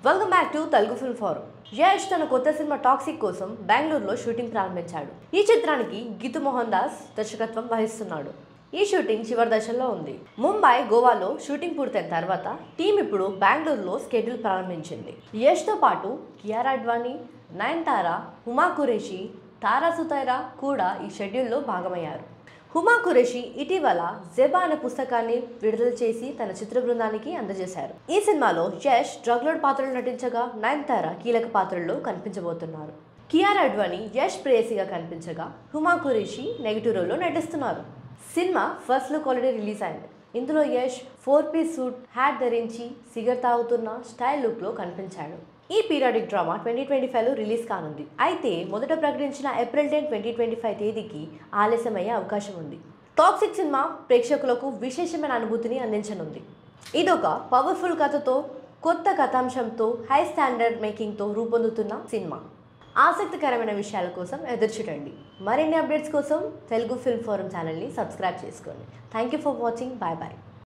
Welcome back to Telugu film forum. Yash తన కొత్త cinema toxic కోసం బెంగళూరులో షూటింగ్ ప్రారంభించాడు. ఈ చిత్రానికి గీతు మోహన్ దాస్ దర్శకత్వం వహిస్తున్నాడు. ఈ షూటింగ్ చివరి దశలో ఉంది. ముంబై, గోవాలో షూటింగ్ పూర్తయిన తర్వాత టీం ఇప్పుడు బెంగళూరులో స్కెడ్యూల్ ప్రారంభించింది. యష్ తో పాటు కియారా అడ్వాణి, నయనతార, హుమా ఖురేషి, తారా సుతైరా కూడా ఈ షెడ్యూల్లో భాగమయ్యారు. హుమా ఖురేషి ఇటీవల జెబా అనే పుస్తకాన్ని విడుదల చేసి తన చిత్ర బృందానికి అందజేశారు. ఈ సినిమాలో యష్ డ్రగ్ లోడ్ పాత్రలో నటించగా నయనతార కీలక పాత్రల్లో కనిపించబోతున్నారు. కియారా అడ్వాణి యష్ ప్రేయసిగా కనిపించగా హుమా ఖురేషి నెగిటివ్ రోల్లో నటిస్తున్నారు. Cinema first look already release అయింది. ఇందులో యష్ 4-piece సూట్, హ్యాట్ ధరించి సిగరెట్ తాగుతున్న స్టైల్ లుక్ లో కనిపించాడు. ఈ పీరియాడిక్ డ్రామా 2025లో రిలీజ్ కానుంది. అయితే మొదట ప్రకటించిన ఏప్రిల్ 10, 2025 తేదీకి ఆలస్యమయ్యే అవకాశం ఉంది. టాక్సిక్ సినిమా ప్రేక్షకులకు విశేషమైన అనుభూతిని అందించనుంది. ఇదొక పవర్ఫుల్ కథతో, కొత్త కథాంశంతో, హై స్టాండర్డ్ మేకింగ్తో రూపొందుతున్న సినిమా. ఆసక్తికరమైన విషయాల కోసం ఎదురుచూడండి. మరిన్ని అప్డేట్స్ కోసం తెలుగు ఫిల్మ్ ఫోరం ఛానల్ని సబ్స్క్రైబ్ చేసుకోండి. Thank you for watching. Bye bye.